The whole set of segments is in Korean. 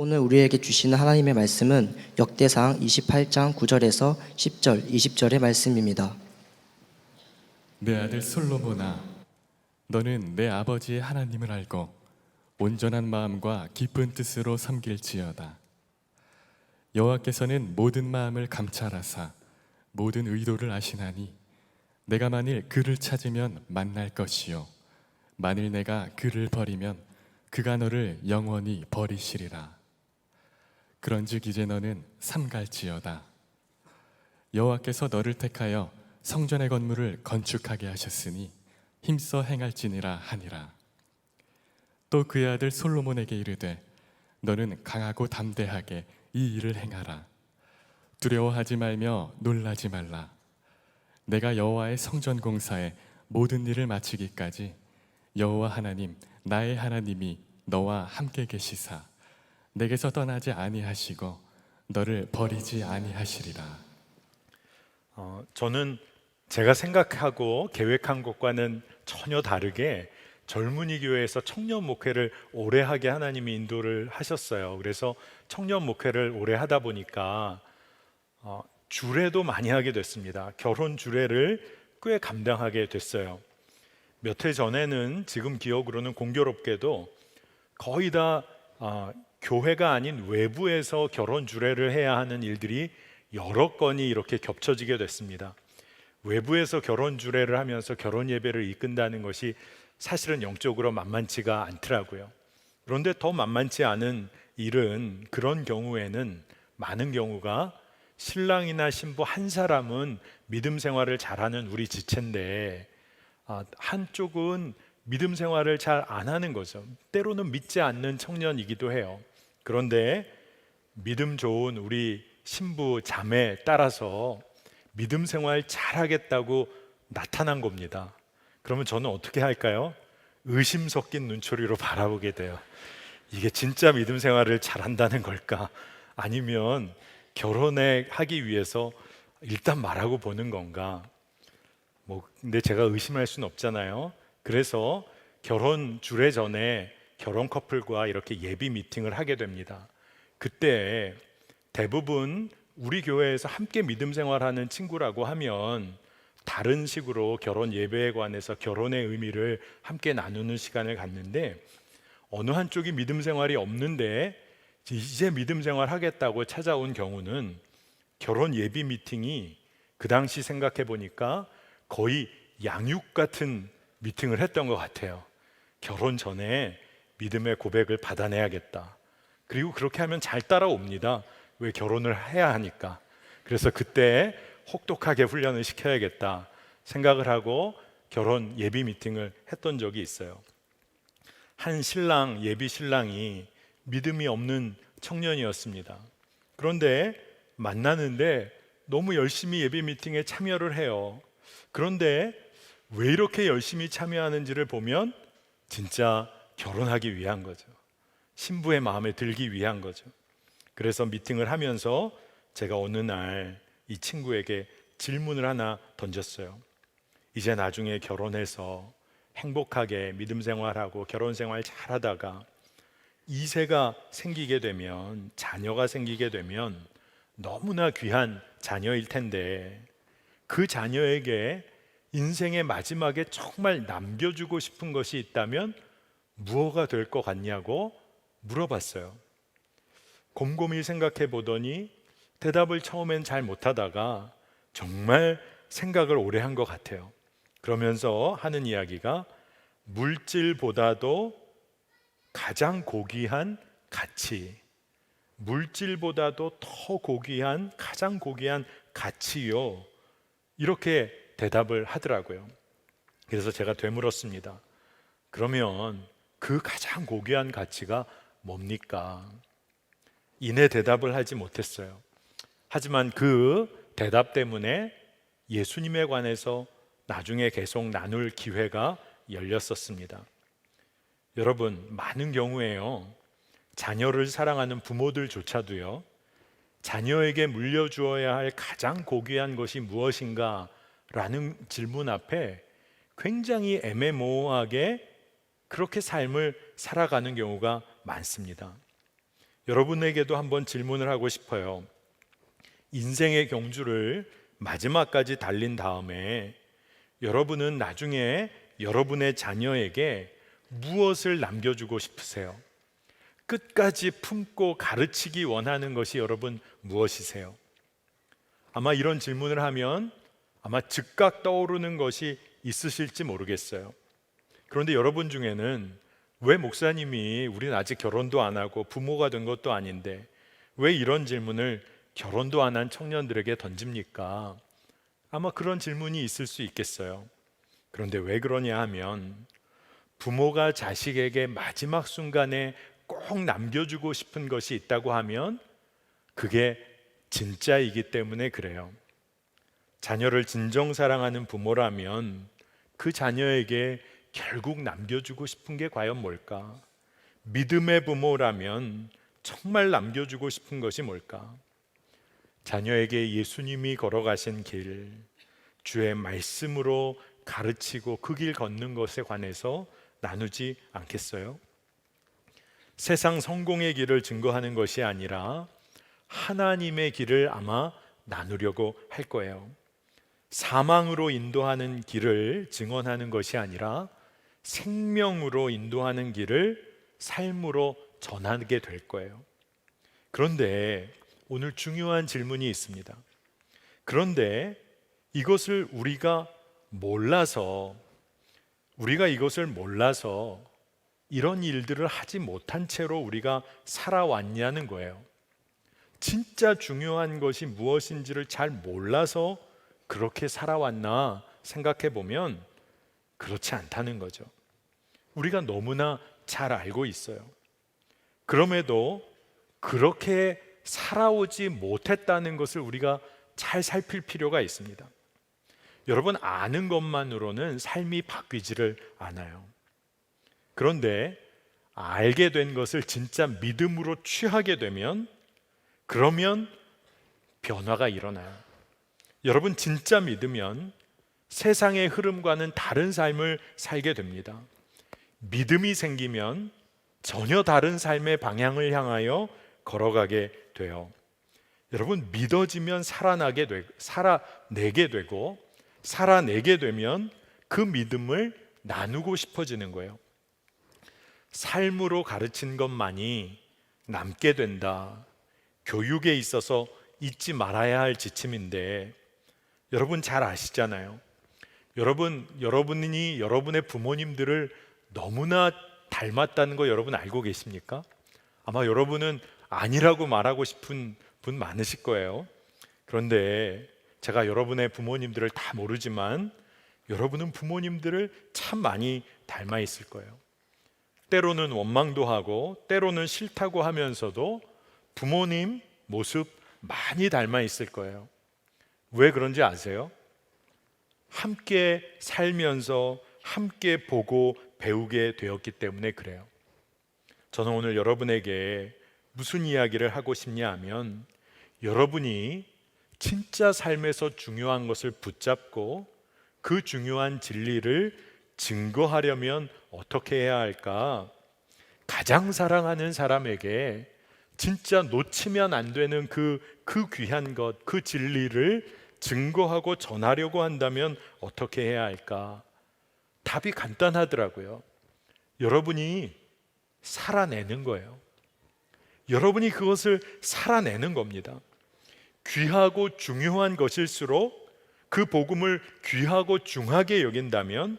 오늘 우리에게 주시는 하나님의 말씀은 역대상 28장 9절에서 10절, 20절의 말씀입니다. 내 아들 솔로몬아, 너는 내 아버지의 하나님을 알고 온전한 마음과 기쁜 뜻으로 섬길지어다. 여호와께서는 모든 마음을 감찰하사 모든 의도를 아시나니 내가 만일 그를 찾으면 만날 것이요 만일 내가 그를 버리면 그가 너를 영원히 버리시리라. 그런즉 이제 너는 삼갈지어다. 여호와께서 너를 택하여 성전의 건물을 건축하게 하셨으니 힘써 행할지니라 하니라. 또 그의 아들 솔로몬에게 이르되 너는 강하고 담대하게 이 일을 행하라. 두려워하지 말며 놀라지 말라. 내가 여호와의 성전 공사에 모든 일을 마치기까지 여호와 하나님 나의 하나님이 너와 함께 계시사 내게서 떠나지 아니하시고 너를 버리지 아니하시리라. 저는 제가 생각하고 계획한 것과는 전혀 다르게 젊은이 교회에서 청년 목회를 오래 하게 하나님이 인도를 하셨어요. 그래서 청년 목회를 오래 하다 보니까 주례도 많이 하게 됐습니다. 결혼 주례를 꽤 감당하게 됐어요. 몇 해 전에는 지금 기억으로는 공교롭게도 거의 다 교회가 아닌 외부에서 결혼 주례를 해야 하는 일들이 여러 건이 이렇게 겹쳐지게 됐습니다. 외부에서 결혼 주례를 하면서 결혼 예배를 이끈다는 것이 사실은 영적으로 만만치가 않더라고요. 그런데 더 만만치 않은 일은 그런 경우에는 많은 경우가 신랑이나 신부 한 사람은 믿음 생활을 잘하는 우리 지체인데 한쪽은 믿음 생활을 잘 안 하는 거죠. 때로는 믿지 않는 청년이기도 해요. 그런데 믿음 좋은 우리 신부 자매 따라서 믿음 생활 잘하겠다고 나타난 겁니다. 그러면 저는 어떻게 할까요? 의심 섞인 눈초리로 바라보게 돼요. 이게 진짜 믿음 생활을 잘한다는 걸까? 아니면 결혼하기 위해서 일단 말하고 보는 건가? 근데 제가 의심할 수는 없잖아요. 그래서 결혼 주례 전에 결혼 커플과 이렇게 예비 미팅을 하게 됩니다. 그때 대부분 우리 교회에서 함께 믿음 생활하는 친구라고 하면 다른 식으로 결혼 예배에 관해서 결혼의 의미를 함께 나누는 시간을 갖는데, 어느 한쪽이 믿음 생활이 없는데 이제 믿음 생활 하겠다고 찾아온 경우는 결혼 예비 미팅이 그 당시 생각해 보니까 거의 양육 같은 미팅을 했던 것 같아요. 결혼 전에 믿음의 고백을 받아내야겠다. 그리고 그렇게 하면 잘 따라옵니다. 왜? 결혼을 해야 하니까. 그래서 그때 혹독하게 훈련을 시켜야겠다 생각을 하고 결혼 예비 미팅을 했던 적이 있어요. 한 신랑, 예비 신랑이 믿음이 없는 청년이었습니다. 그런데 만나는데 너무 열심히 예비 미팅에 참여를 해요. 그런데 왜 이렇게 열심히 참여하는지를 보면 진짜 결혼하기 위한 거죠. 신부의 마음에 들기 위한 거죠. 그래서 미팅을 하면서 제가 어느 날 이 친구에게 질문을 하나 던졌어요. 이제 나중에 결혼해서 행복하게 믿음 생활하고 결혼 생활 잘하다가 2세가 생기게 되면, 자녀가 생기게 되면 너무나 귀한 자녀일 텐데 그 자녀에게 인생의 마지막에 정말 남겨주고 싶은 것이 있다면 무엇가 될 것 같냐고 물어봤어요. 곰곰이 생각해 보더니 대답을 처음엔 잘 못하다가 정말 생각을 오래 한 것 같아요. 그러면서 하는 이야기가 물질보다도 가장 고귀한 가치, 물질보다도 더 고귀한, 가장 고귀한 가치요, 이렇게 대답을 하더라고요. 그래서 제가 되물었습니다. 그러면 그 가장 고귀한 가치가 뭡니까? 이내 대답을 하지 못했어요. 하지만 그 대답 때문에 예수님에 관해서 나중에 계속 나눌 기회가 열렸었습니다. 여러분, 많은 경우에요, 자녀를 사랑하는 부모들조차도요, 자녀에게 물려주어야 할 가장 고귀한 것이 무엇인가 라는 질문 앞에 굉장히 애매모호하게 그렇게 삶을 살아가는 경우가 많습니다. 여러분에게도 한번 질문을 하고 싶어요. 인생의 경주를 마지막까지 달린 다음에 여러분은 나중에 여러분의 자녀에게 무엇을 남겨주고 싶으세요? 끝까지 품고 가르치기 원하는 것이 여러분 무엇이세요? 아마 이런 질문을 하면 아마 즉각 떠오르는 것이 있으실지 모르겠어요. 그런데 여러분 중에는 왜 목사님이 우리는 아직 결혼도 안 하고 부모가 된 것도 아닌데 왜 이런 질문을 결혼도 안 한 청년들에게 던집니까? 아마 그런 질문이 있을 수 있겠어요. 그런데 왜 그러냐 하면 부모가 자식에게 마지막 순간에 꼭 남겨주고 싶은 것이 있다고 하면 그게 진짜이기 때문에 그래요. 자녀를 진정 사랑하는 부모라면 그 자녀에게 결국 남겨주고 싶은 게 과연 뭘까? 믿음의 부모라면 정말 남겨주고 싶은 것이 뭘까? 자녀에게 예수님이 걸어가신 길, 주의 말씀으로 가르치고 그 길 걷는 것에 관해서 나누지 않겠어요? 세상 성공의 길을 증거하는 것이 아니라 하나님의 길을 아마 나누려고 할 거예요. 사망으로 인도하는 길을 증언하는 것이 아니라 생명으로 인도하는 길을 삶으로 전하게 될 거예요. 그런데 오늘 중요한 질문이 있습니다. 그런데 이것을 우리가 몰라서 이런 일들을 하지 못한 채로 우리가 살아왔냐는 거예요. 진짜 중요한 것이 무엇인지를 잘 몰라서 그렇게 살아왔나 생각해 보면 그렇지 않다는 거죠. 우리가 너무나 잘 알고 있어요. 그럼에도 그렇게 살아오지 못했다는 것을 우리가 잘 살필 필요가 있습니다. 여러분, 아는 것만으로는 삶이 바뀌지를 않아요. 그런데 알게 된 것을 진짜 믿음으로 취하게 되면 그러면 변화가 일어나요. 여러분, 진짜 믿으면 세상의 흐름과는 다른 삶을 살게 됩니다. 믿음이 생기면 전혀 다른 삶의 방향을 향하여 걸어가게 돼요. 여러분, 믿어지면 살아내게 되고 살아내게 되면 그 믿음을 나누고 싶어지는 거예요. 삶으로 가르친 것만이 남게 된다. 교육에 있어서 잊지 말아야 할 지침인데 여러분 잘 아시잖아요. 여러분이 여러분의 부모님들을 너무나 닮았다는 거 여러분 알고 계십니까? 아마 여러분은 아니라고 말하고 싶은 분 많으실 거예요. 그런데 제가 여러분의 부모님들을 다 모르지만 여러분은 부모님들을 참 많이 닮아 있을 거예요. 때로는 원망도 하고 때로는 싫다고 하면서도 부모님 모습 많이 닮아 있을 거예요. 왜 그런지 아세요? 함께 살면서 함께 보고 배우게 되었기 때문에 그래요. 저는 오늘 여러분에게 무슨 이야기를 하고 싶냐 하면 여러분이 진짜 삶에서 중요한 것을 붙잡고 그 중요한 진리를 증거하려면 어떻게 해야 할까? 가장 사랑하는 사람에게 진짜 놓치면 안 되는 그 귀한 것, 그 진리를 증거하고 전하려고 한다면 어떻게 해야 할까? 답이 간단하더라고요. 여러분이 살아내는 거예요. 여러분이 그것을 살아내는 겁니다. 귀하고 중요한 것일수록 그 복음을 귀하고 중하게 여긴다면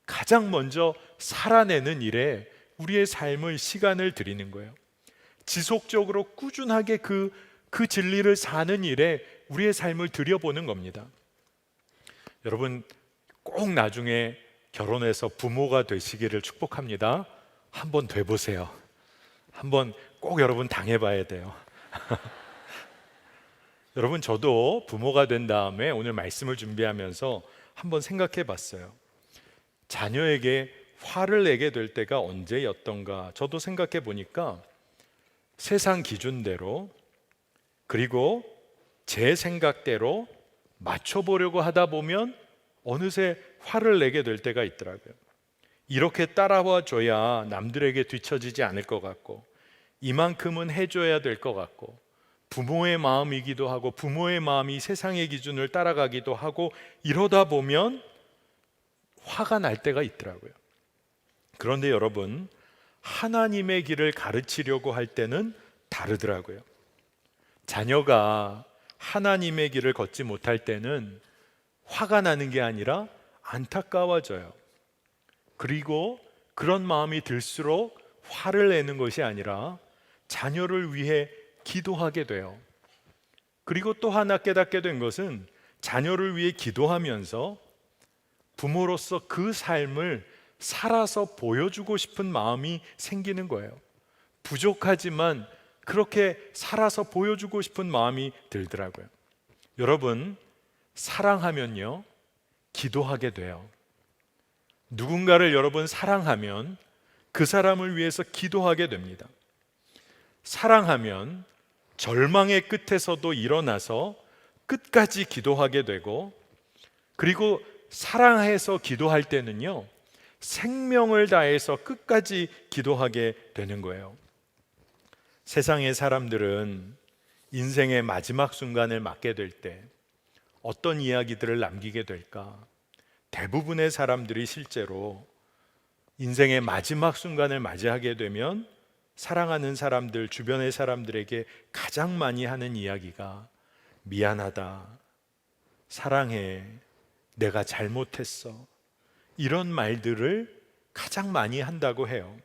가장 먼저 살아내는 일에 우리의 삶을 시간을 들이는 거예요. 지속적으로 꾸준하게 그 진리를 사는 일에 우리의 삶을 들여보는 겁니다. 여러분 꼭 나중에 결혼해서 부모가 되시기를 축복합니다. 한번 돼보세요. 한번 꼭 여러분 당해봐야 돼요. 여러분, 저도 부모가 된 다음에 오늘 말씀을 준비하면서 한번 생각해 봤어요. 자녀에게 화를 내게 될 때가 언제였던가 저도 생각해 보니까 세상 기준대로 그리고 제 생각대로 맞춰보려고 하다 보면 어느새 화를 내게 될 때가 있더라고요. 이렇게 따라와 줘야 남들에게 뒤처지지 않을 것 같고, 이만큼은 해줘야 될 것 같고, 부모의 마음이기도 하고 부모의 마음이 세상의 기준을 따라가기도 하고, 이러다 보면 화가 날 때가 있더라고요. 그런데 여러분, 하나님의 길을 가르치려고 할 때는 다르더라고요. 자녀가 하나님의 길을 걷지 못할 때는 화가 나는 게 아니라 안타까워져요. 그리고 그런 마음이 들수록 화를 내는 것이 아니라 자녀를 위해 기도하게 돼요. 그리고 또 하나 깨닫게 된 것은, 자녀를 위해 기도하면서 부모로서 그 삶을 살아서 보여주고 싶은 마음이 생기는 거예요. 부족하지만 그렇게 살아서 보여주고 싶은 마음이 들더라고요. 여러분, 사랑하면요, 기도하게 돼요. 누군가를 여러분 사랑하면 그 사람을 위해서 기도하게 됩니다. 사랑하면 절망의 끝에서도 일어나서 끝까지 기도하게 되고, 그리고 사랑해서 기도할 때는요, 생명을 다해서 끝까지 기도하게 되는 거예요. 세상의 사람들은 인생의 마지막 순간을 맞게 될 때 어떤 이야기들을 남기게 될까? 대부분의 사람들이 실제로 인생의 마지막 순간을 맞이하게 되면 사랑하는 사람들, 주변의 사람들에게 가장 많이 하는 이야기가 미안하다, 사랑해, 내가 잘못했어, 이런 말들을 가장 많이 한다고 해요.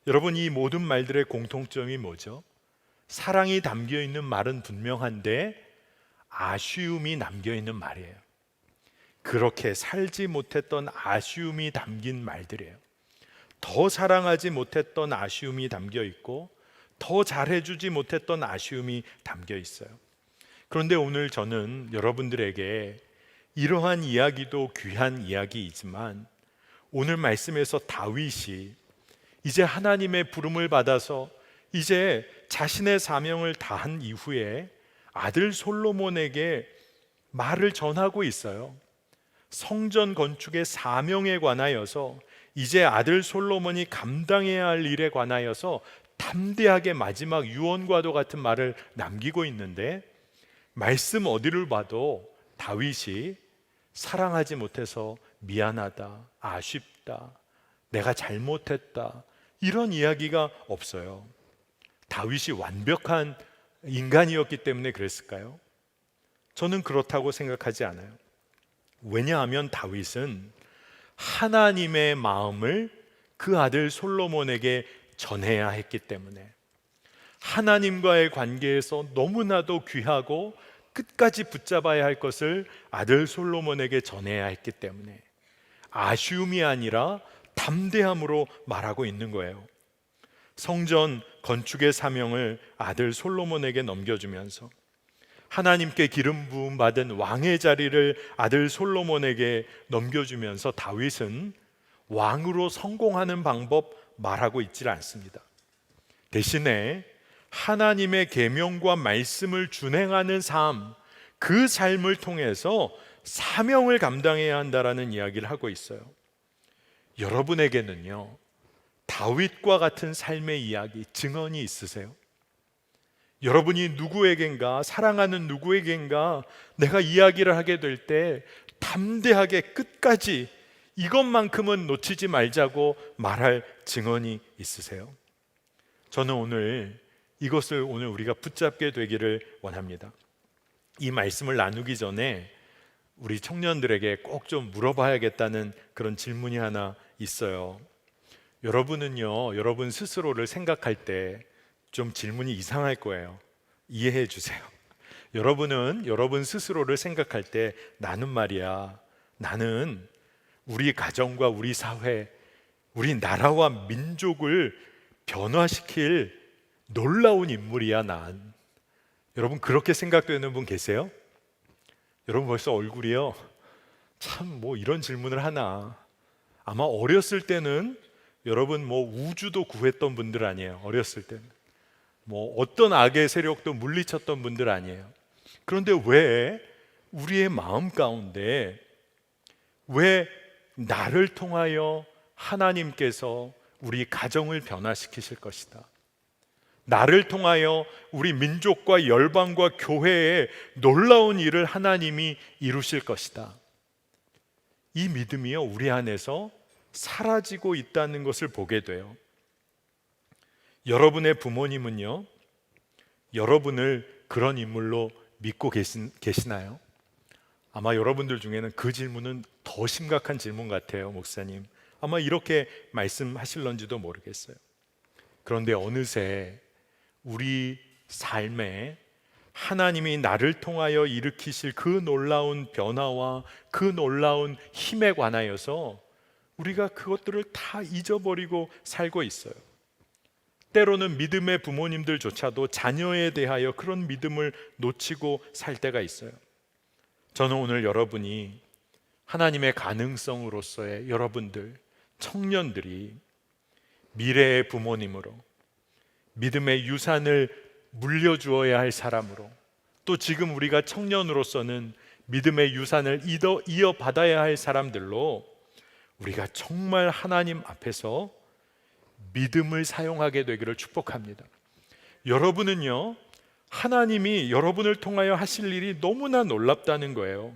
여러분, 이 모든 말들의 공통점이 뭐죠? 사랑이 담겨 있는 말은 분명한데 아쉬움이 담겨 있는 말이에요. 그렇게 살지 못했던 아쉬움이 담긴 말들이에요. 더 사랑하지 못했던 아쉬움이 담겨 있고, 더 잘해주지 못했던 아쉬움이 담겨 있어요. 그런데 오늘 저는 여러분들에게 이러한 이야기도 귀한 이야기이지만, 오늘 말씀에서 다윗이 이제 하나님의 부름을 받아서 이제 자신의 사명을 다한 이후에 아들 솔로몬에게 말을 전하고 있어요. 성전 건축의 사명에 관하여서, 이제 아들 솔로몬이 감당해야 할 일에 관하여서 담대하게 마지막 유언과도 같은 말을 남기고 있는데, 말씀 어디를 봐도 다윗이 사랑하지 못해서 미안하다, 아쉽다, 내가 잘못했다, 이런 이야기가 없어요. 다윗이 완벽한 인간이었기 때문에 그랬을까요? 저는 그렇다고 생각하지 않아요. 왜냐하면 다윗은 하나님의 마음을 그 아들 솔로몬에게 전해야 했기 때문에, 하나님과의 관계에서 너무나도 귀하고 끝까지 붙잡아야 할 것을 아들 솔로몬에게 전해야 했기 때문에 아쉬움이 아니라 담대함으로 말하고 있는 거예요. 성전 건축의 사명을 아들 솔로몬에게 넘겨주면서, 하나님께 기름 부음 받은 왕의 자리를 아들 솔로몬에게 넘겨주면서 다윗은 왕으로 성공하는 방법 말하고 있질 않습니다. 대신에 하나님의 계명과 말씀을 준행하는 삶, 그 삶을 통해서 사명을 감당해야 한다라는 이야기를 하고 있어요. 여러분에게는요, 다윗과 같은 삶의 이야기, 증언이 있으세요? 여러분이 누구에겐가, 사랑하는 누구에겐가 내가 이야기를 하게 될 때 담대하게 끝까지 이것만큼은 놓치지 말자고 말할 증언이 있으세요? 저는 오늘 이것을 오늘 우리가 붙잡게 되기를 원합니다. 이 말씀을 나누기 전에 우리 청년들에게 꼭 좀 물어봐야겠다는 그런 질문이 하나 있어요. 여러분은요, 여러분 스스로를 생각할 때 좀 질문이 이상할 거예요. 이해해 주세요. 여러분은 여러분 스스로를 생각할 때, 나는 말이야, 나는 우리 가정과 우리 사회, 우리 나라와 민족을 변화시킬 놀라운 인물이야, 난. 여러분 그렇게 생각되는 분 계세요? 여러분 벌써 얼굴이요, 참 뭐 이런 질문을 하나. 아마 어렸을 때는 여러분 뭐 우주도 구했던 분들 아니에요. 어렸을 때는 뭐 어떤 악의 세력도 물리쳤던 분들 아니에요. 그런데 왜 우리의 마음 가운데, 왜 나를 통하여 하나님께서 우리 가정을 변화시키실 것이다, 나를 통하여 우리 민족과 열방과 교회에 놀라운 일을 하나님이 이루실 것이다. 이 믿음이요, 우리 안에서 사라지고 있다는 것을 보게 돼요. 여러분의 부모님은요, 여러분을 그런 인물로 믿고 계시나요? 아마 여러분들 중에는 그 질문은 더 심각한 질문 같아요, 목사님. 아마 이렇게 말씀하실런지도 모르겠어요. 그런데 어느새 우리 삶에 하나님이 나를 통하여 일으키실 그 놀라운 변화와 그 놀라운 힘에 관하여서 우리가 그것들을 다 잊어버리고 살고 있어요. 때로는 믿음의 부모님들조차도 자녀에 대하여 그런 믿음을 놓치고 살 때가 있어요. 저는 오늘 여러분이 하나님의 가능성으로서의 여러분들, 청년들이 미래의 부모님으로 믿음의 유산을 물려주어야 할 사람으로, 또 지금 우리가 청년으로서는 믿음의 유산을 이어받아야 할 사람들로 우리가 정말 하나님 앞에서 믿음을 사용하게 되기를 축복합니다. 여러분은요, 하나님이 여러분을 통하여 하실 일이 너무나 놀랍다는 거예요.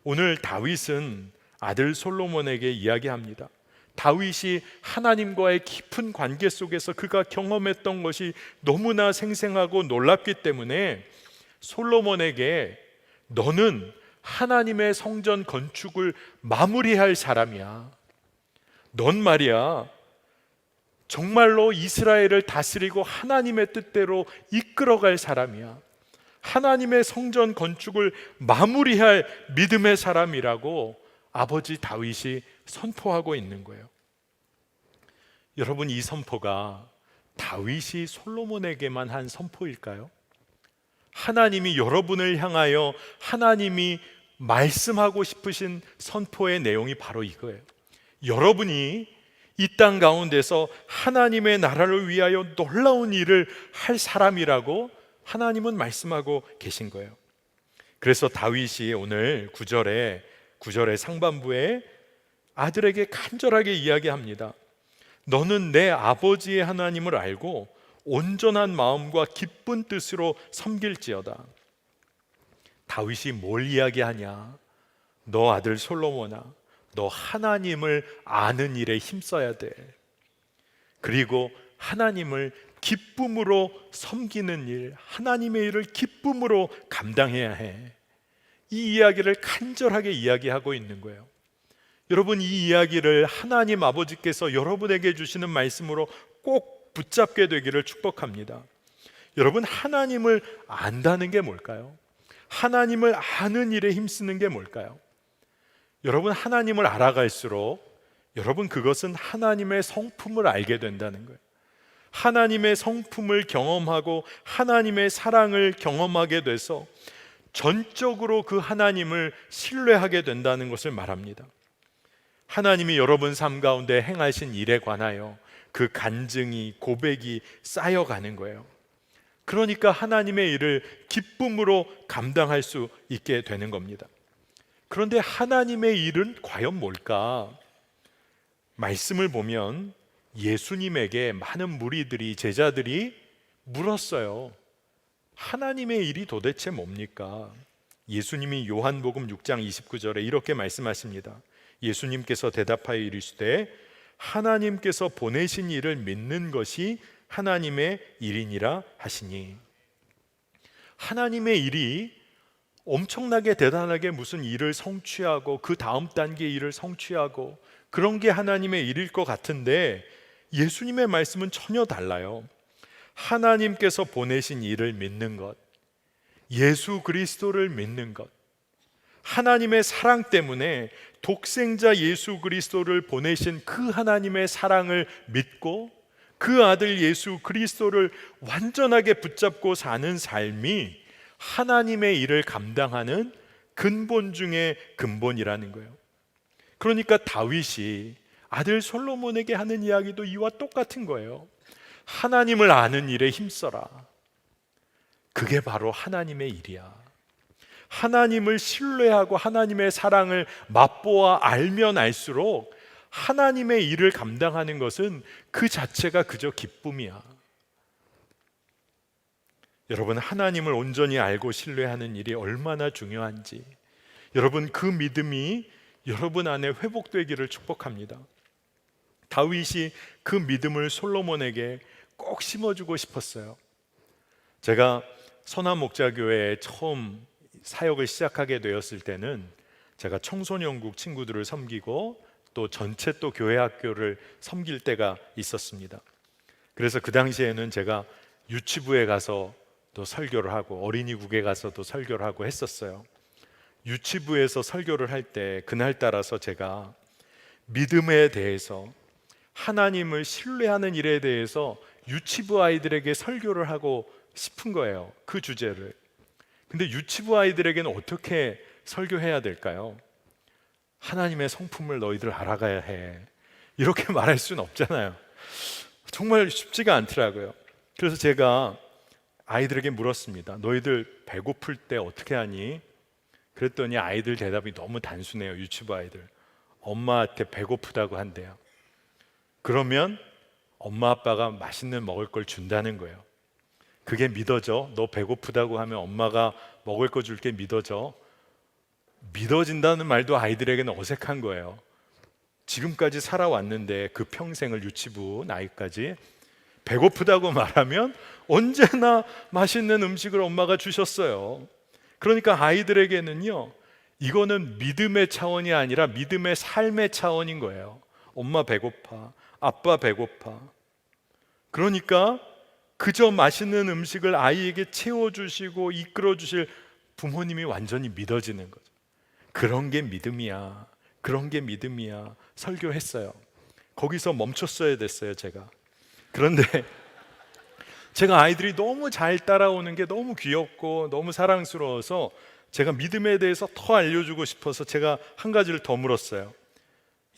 오늘 다윗은 아들 솔로몬에게 이야기합니다. 다윗이 하나님과의 깊은 관계 속에서 그가 경험했던 것이 너무나 생생하고 놀랍기 때문에 솔로몬에게 너는 하나님의 성전 건축을 마무리할 사람이야. 넌 말이야, 정말로 이스라엘을 다스리고 하나님의 뜻대로 이끌어갈 사람이야. 하나님의 성전 건축을 마무리할 믿음의 사람이라고 아버지 다윗이 선포하고 있는 거예요. 여러분, 이 선포가 다윗이 솔로몬에게만 한 선포일까요? 하나님이 여러분을 향하여 하나님이 말씀하고 싶으신 선포의 내용이 바로 이거예요. 여러분이 이 땅 가운데서 하나님의 나라를 위하여 놀라운 일을 할 사람이라고 하나님은 말씀하고 계신 거예요. 그래서 다윗이 오늘 9절의 상반부에 아들에게 간절하게 이야기합니다. 너는 내 아버지의 하나님을 알고 온전한 마음과 기쁜 뜻으로 섬길지어다. 다윗이 뭘 이야기하냐? 너 아들 솔로몬아, 너 하나님을 아는 일에 힘써야 돼. 그리고 하나님을 기쁨으로 섬기는 일, 하나님의 일을 기쁨으로 감당해야 해. 이 이야기를 간절하게 이야기하고 있는 거예요. 여러분, 이 이야기를 하나님 아버지께서 여러분에게 주시는 말씀으로 꼭 붙잡게 되기를 축복합니다. 여러분, 하나님을 안다는 게 뭘까요? 하나님을 아는 일에 힘쓰는 게 뭘까요? 여러분, 하나님을 알아갈수록 여러분, 그것은 하나님의 성품을 알게 된다는 거예요. 하나님의 성품을 경험하고 하나님의 사랑을 경험하게 돼서 전적으로 그 하나님을 신뢰하게 된다는 것을 말합니다. 하나님이 여러분 삶 가운데 행하신 일에 관하여 그 간증이, 고백이 쌓여가는 거예요. 그러니까 하나님의 일을 기쁨으로 감당할 수 있게 되는 겁니다. 그런데 하나님의 일은 과연 뭘까? 말씀을 보면 예수님에게 많은 무리들이, 제자들이 물었어요. 하나님의 일이 도대체 뭡니까? 예수님이 요한복음 6장 29절에 이렇게 말씀하십니다. 예수님께서 대답하여 이르시되 하나님께서 보내신 일을 믿는 것이 하나님의 일이니라 하시니. 하나님의 일이 엄청나게 대단하게 무슨 일을 성취하고 그 다음 단계 일을 성취하고 그런 게 하나님의 일일 것 같은데 예수님의 말씀은 전혀 달라요. 하나님께서 보내신 일을 믿는 것, 예수 그리스도를 믿는 것, 하나님의 사랑 때문에 독생자 예수 그리스도를 보내신 그 하나님의 사랑을 믿고 그 아들 예수 그리스도를 완전하게 붙잡고 사는 삶이 하나님의 일을 감당하는 근본 중의 근본이라는 거예요. 그러니까 다윗이 아들 솔로몬에게 하는 이야기도 이와 똑같은 거예요. 하나님을 아는 일에 힘써라. 그게 바로 하나님의 일이야. 하나님을 신뢰하고 하나님의 사랑을 맛보아 알면 알수록 하나님의 일을 감당하는 것은 그 자체가 그저 기쁨이야. 여러분, 하나님을 온전히 알고 신뢰하는 일이 얼마나 중요한지, 여러분, 그 믿음이 여러분 안에 회복되기를 축복합니다. 다윗이 그 믿음을 솔로몬에게 꼭 심어주고 싶었어요. 제가 선한 목자교회에 처음 사역을 시작하게 되었을 때는 제가 청소년국 친구들을 섬기고 또 전체 또 교회 학교를 섬길 때가 있었습니다. 그래서 그 당시에는 제가 유치부에 가서 또 설교를 하고 어린이국에 가서도 설교를 하고 했었어요. 유치부에서 설교를 할 때 그날따라서 제가 믿음에 대해서, 하나님을 신뢰하는 일에 대해서 유치부 아이들에게 설교를 하고 싶은 거예요. 그 주제를. 근데 유치부 아이들에게는 어떻게 설교해야 될까요? 하나님의 성품을 너희들 알아가야 해, 이렇게 말할 수는 없잖아요. 정말 쉽지가 않더라고요. 그래서 제가 아이들에게 물었습니다. 너희들 배고플 때 어떻게 하니? 그랬더니 아이들 대답이 너무 단순해요. 유치부 아이들. 엄마한테 배고프다고 한대요. 그러면 엄마 아빠가 맛있는 먹을 걸 준다는 거예요. 그게 믿어져? 너 배고프다고 하면 엄마가 먹을 거 줄게 믿어져? 믿어진다는 말도 아이들에게는 어색한 거예요. 지금까지 살아왔는데 그 평생을, 유치부 나이까지 배고프다고 말하면 언제나 맛있는 음식을 엄마가 주셨어요. 그러니까 아이들에게는요, 이거는 믿음의 차원이 아니라 믿음의 삶의 차원인 거예요. 엄마 배고파, 아빠 배고파. 그러니까 그저 맛있는 음식을 아이에게 채워주시고 이끌어주실 부모님이 완전히 믿어지는 거죠. 그런 게 믿음이야, 그런 게 믿음이야 설교했어요. 거기서 멈췄어야 됐어요, 제가. 그런데 제가 아이들이 너무 잘 따라오는 게 너무 귀엽고 너무 사랑스러워서 제가 믿음에 대해서 더 알려주고 싶어서 제가 한 가지를 더 물었어요.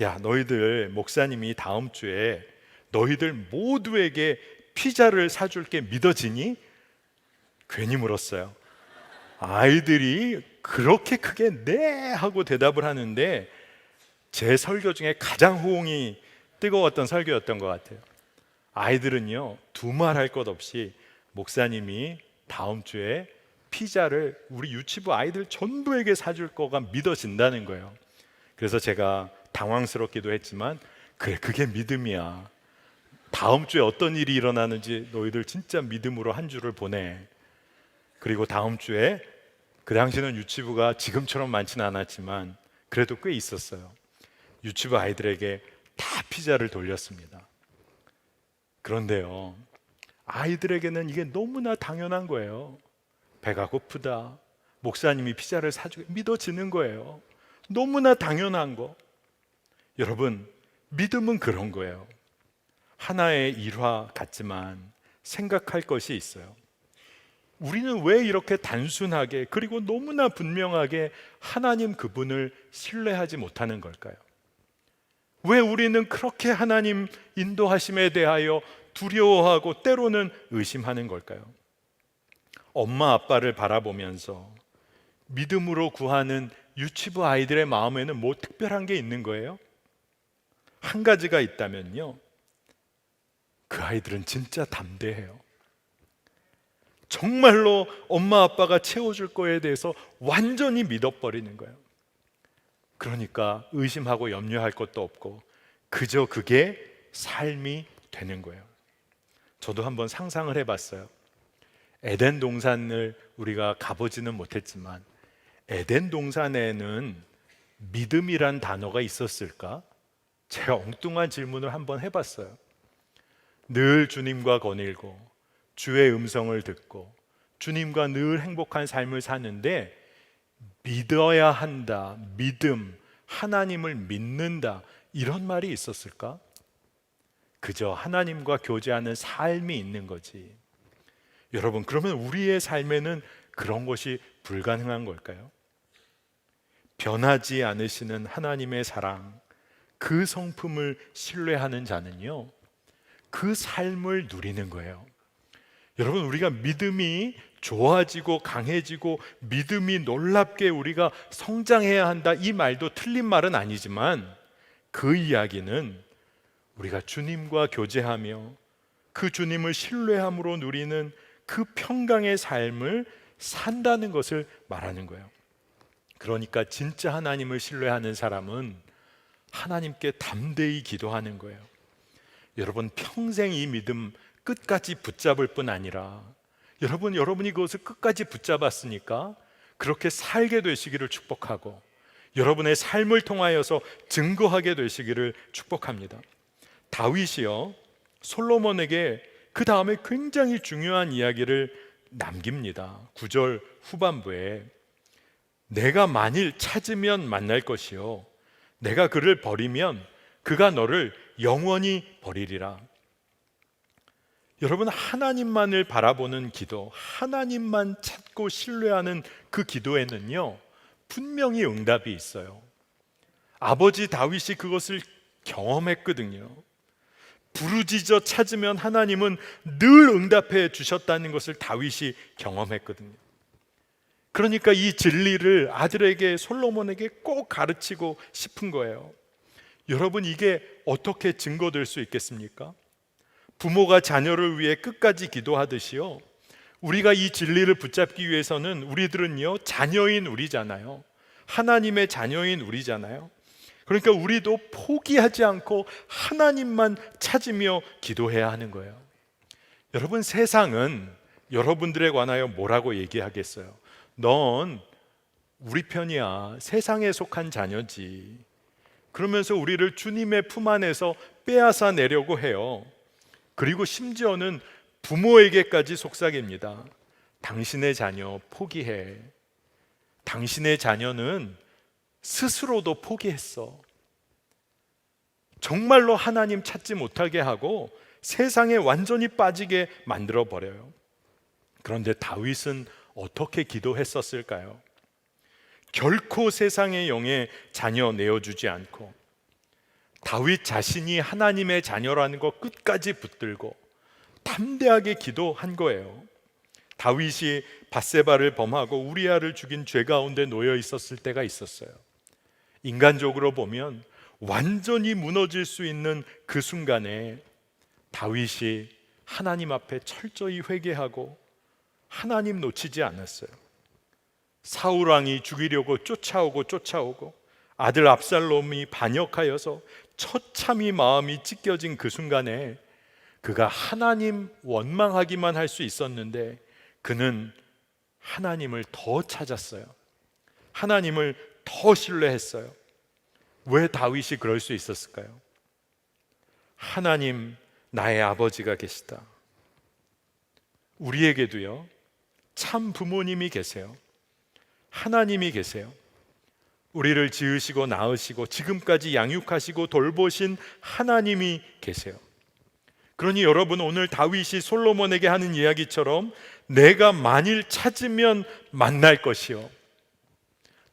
야, 너희들 목사님이 다음 주에 너희들 모두에게 피자를 사줄게 믿어지니? 괜히 물었어요. 아이들이 그렇게 크게 네 하고 대답을 하는데 제 설교 중에 가장 호응이 뜨거웠던 설교였던 것 같아요. 아이들은요, 두말할 것 없이 목사님이 다음 주에 피자를 우리 유치부 아이들 전부에게 사줄 거가 믿어진다는 거예요. 그래서 제가 당황스럽기도 했지만, 그래, 그게 믿음이야. 다음 주에 어떤 일이 일어나는지 너희들 진짜 믿음으로 한 주를 보내. 그리고 다음 주에, 그 당시는 유치부가 지금처럼 많지는 않았지만 그래도 꽤 있었어요. 유치부 아이들에게 다 피자를 돌렸습니다. 그런데요, 아이들에게는 이게 너무나 당연한 거예요. 배가 고프다, 목사님이 피자를 사주게, 믿어지는 거예요. 너무나 당연한 거. 여러분, 믿음은 그런 거예요. 하나의 일화 같지만 생각할 것이 있어요. 우리는 왜 이렇게 단순하게, 그리고 너무나 분명하게 하나님 그분을 신뢰하지 못하는 걸까요? 왜 우리는 그렇게 하나님 인도하심에 대하여 두려워하고 때로는 의심하는 걸까요? 엄마 아빠를 바라보면서 믿음으로 구하는 유치부 아이들의 마음에는 뭐 특별한 게 있는 거예요? 한 가지가 있다면요, 그 아이들은 진짜 담대해요. 정말로 엄마 아빠가 채워줄 거에 대해서 완전히 믿어버리는 거예요. 그러니까 의심하고 염려할 것도 없고 그저 그게 삶이 되는 거예요. 저도 한번 상상을 해봤어요. 에덴 동산을 우리가 가보지는 못했지만 에덴 동산에는 믿음이란 단어가 있었을까? 제가 엉뚱한 질문을 한번 해봤어요. 늘 주님과 거닐고 주의 음성을 듣고 주님과 늘 행복한 삶을 사는데 믿어야 한다, 믿음, 하나님을 믿는다, 이런 말이 있었을까? 그저 하나님과 교제하는 삶이 있는 거지. 여러분, 그러면 우리의 삶에는 그런 것이 불가능한 걸까요? 변하지 않으시는 하나님의 사랑, 그 성품을 신뢰하는 자는요, 그 삶을 누리는 거예요. 여러분, 우리가 믿음이 좋아지고 강해지고 믿음이 놀랍게 우리가 성장해야 한다, 이 말도 틀린 말은 아니지만 그 이야기는 우리가 주님과 교제하며 그 주님을 신뢰함으로 누리는 그 평강의 삶을 산다는 것을 말하는 거예요. 그러니까 진짜 하나님을 신뢰하는 사람은 하나님께 담대히 기도하는 거예요. 여러분, 평생 이 믿음 끝까지 붙잡을 뿐 아니라 여러분이 그것을 끝까지 붙잡았으니까 그렇게 살게 되시기를 축복하고 여러분의 삶을 통하여서 증거하게 되시기를 축복합니다. 다윗이요, 솔로몬에게 그 다음에 굉장히 중요한 이야기를 남깁니다. 9절 후반부에 내가 만일 찾으면 만날 것이요 내가 그를 버리면 그가 너를 영원히 버리리라. 여러분, 하나님만을 바라보는 기도, 하나님만 찾고 신뢰하는 그 기도에는요 분명히 응답이 있어요. 아버지 다윗이 그것을 경험했거든요. 부르짖어 찾으면 하나님은 늘 응답해 주셨다는 것을 다윗이 경험했거든요. 그러니까 이 진리를 아들에게, 솔로몬에게 꼭 가르치고 싶은 거예요. 여러분, 이게 어떻게 증거될 수 있겠습니까? 부모가 자녀를 위해 끝까지 기도하듯이요, 우리가 이 진리를 붙잡기 위해서는 우리들은요 자녀인 우리잖아요. 하나님의 자녀인 우리잖아요. 그러니까 우리도 포기하지 않고 하나님만 찾으며 기도해야 하는 거예요. 여러분, 세상은 여러분들에 관하여 뭐라고 얘기하겠어요? 넌 우리 편이야, 세상에 속한 자녀지. 그러면서 우리를 주님의 품 안에서 빼앗아 내려고 해요. 그리고 심지어는 부모에게까지 속삭입니다. 당신의 자녀 포기해. 당신의 자녀는 스스로도 포기했어. 정말로 하나님 찾지 못하게 하고 세상에 완전히 빠지게 만들어 버려요. 그런데 다윗은 어떻게 기도했었을까요? 결코 세상의 영에 자녀 내어주지 않고 다윗 자신이 하나님의 자녀라는 거 끝까지 붙들고 담대하게 기도한 거예요. 다윗이 밧세바를 범하고 우리아를 죽인 죄 가운데 놓여 있었을 때가 있었어요. 인간적으로 보면 완전히 무너질 수 있는 그 순간에 다윗이 하나님 앞에 철저히 회개하고 하나님 놓치지 않았어요. 사울 왕이 죽이려고 쫓아오고 아들 압살롬이 반역하여서 처참히 마음이 찢겨진 그 순간에 그가 하나님 원망하기만 할 수 있었는데 그는 하나님을 더 찾았어요. 하나님을 더 신뢰했어요. 왜 다윗이 그럴 수 있었을까요? 하나님, 나의 아버지가 계시다. 우리에게도요 참 부모님이 계세요. 하나님이 계세요. 우리를 지으시고 낳으시고 지금까지 양육하시고 돌보신 하나님이 계세요. 그러니 여러분, 오늘 다윗이 솔로몬에게 하는 이야기처럼 내가 만일 찾으면 만날 것이요,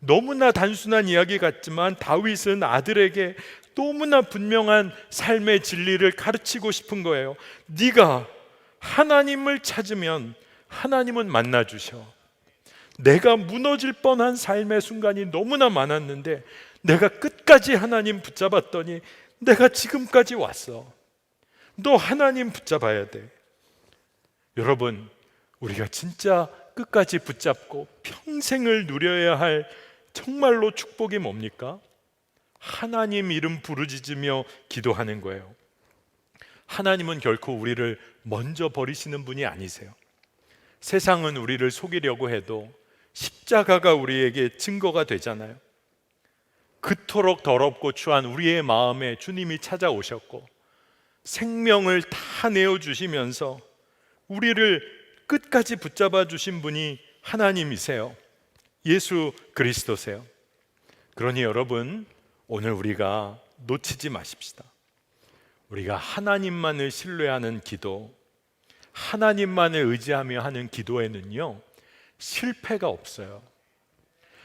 너무나 단순한 이야기 같지만 다윗은 아들에게 너무나 분명한 삶의 진리를 가르치고 싶은 거예요. 네가 하나님을 찾으면 하나님은 만나 주셔. 내가 무너질 뻔한 삶의 순간이 너무나 많았는데 내가 끝까지 하나님 붙잡았더니 내가 지금까지 왔어. 너 하나님 붙잡아야 돼. 여러분, 우리가 진짜 끝까지 붙잡고 평생을 누려야 할 정말로 축복이 뭡니까? 하나님 이름 부르짖으며 기도하는 거예요. 하나님은 결코 우리를 먼저 버리시는 분이 아니세요. 세상은 우리를 속이려고 해도 십자가가 우리에게 증거가 되잖아요. 그토록 더럽고 추한 우리의 마음에 주님이 찾아오셨고 생명을 다 내어주시면서 우리를 끝까지 붙잡아 주신 분이 하나님이세요. 예수 그리스도세요. 그러니 여러분, 오늘 우리가 놓치지 마십시다. 우리가 하나님만을 신뢰하는 기도, 하나님만을 의지하며 하는 기도에는요 실패가 없어요.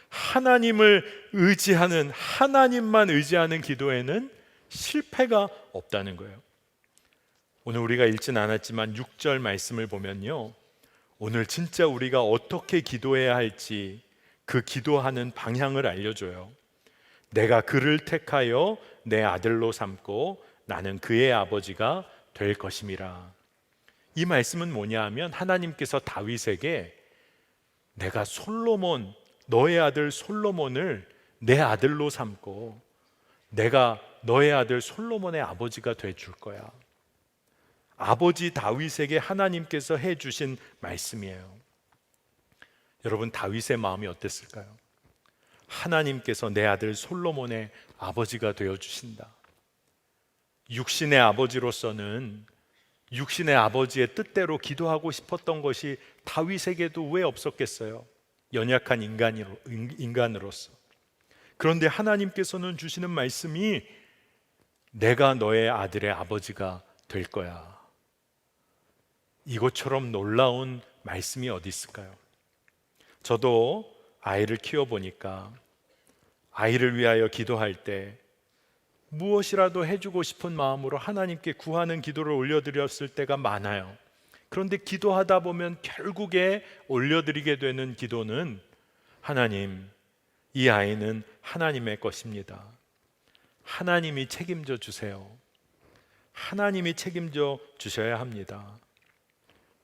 하나님을 의지하는, 하나님만 의지하는 기도에는 실패가 없다는 거예요. 오늘 우리가 읽진 않았지만 6절 말씀을 보면요, 오늘 진짜 우리가 어떻게 기도해야 할지 그 기도하는 방향을 알려줘요. 내가 그를 택하여 내 아들로 삼고 나는 그의 아버지가 될 것임이라. 이 말씀은 뭐냐 하면 하나님께서 다윗에게 내가 솔로몬, 너의 아들 솔로몬을 내 아들로 삼고 내가 너의 아들 솔로몬의 아버지가 돼 줄 거야. 아버지 다윗에게 하나님께서 해 주신 말씀이에요. 여러분, 다윗의 마음이 어땠을까요? 하나님께서 내 아들 솔로몬의 아버지가 되어 주신다. 육신의 아버지로서는 육신의 아버지의 뜻대로 기도하고 싶었던 것이 다윗에게도 왜 없었겠어요? 연약한 인간으로서. 그런데 하나님께서는 주시는 말씀이 내가 너의 아들의 아버지가 될 거야. 이것처럼 놀라운 말씀이 어디 있을까요? 저도 아이를 키워보니까 아이를 위하여 기도할 때 무엇이라도 해주고 싶은 마음으로 하나님께 구하는 기도를 올려드렸을 때가 많아요. 그런데 기도하다 보면 결국에 올려드리게 되는 기도는 하나님, 이 아이는 하나님의 것입니다. 하나님이 책임져 주세요. 하나님이 책임져 주셔야 합니다.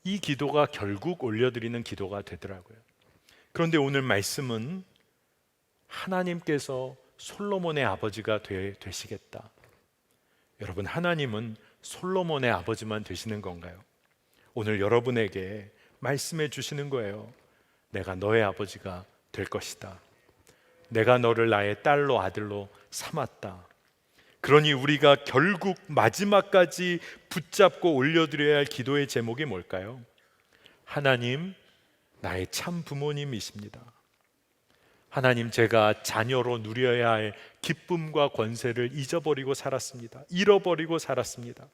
이 기도가 결국 올려드리는 기도가 되더라고요. 그런데 오늘 말씀은 하나님께서 솔로몬의 아버지가 되시겠다. 여러분, 하나님은 솔로몬의 아버지만 되시는 건가요? 오늘 여러분에게 말씀해 주시는 거예요. 내가 너의 아버지가 될 것이다. 내가 너를 나의 딸로 아들로 삼았다. 그러니 우리가 결국 마지막까지 붙잡고 올려드려야 할 기도의 제목이 뭘까요? 하나님, 나의 참 부모님이십니다. 하나님, 제가 자녀로 누려야 할 기쁨과 권세를 잊어버리고 살았습니다. 잃어버리고 살았습니다.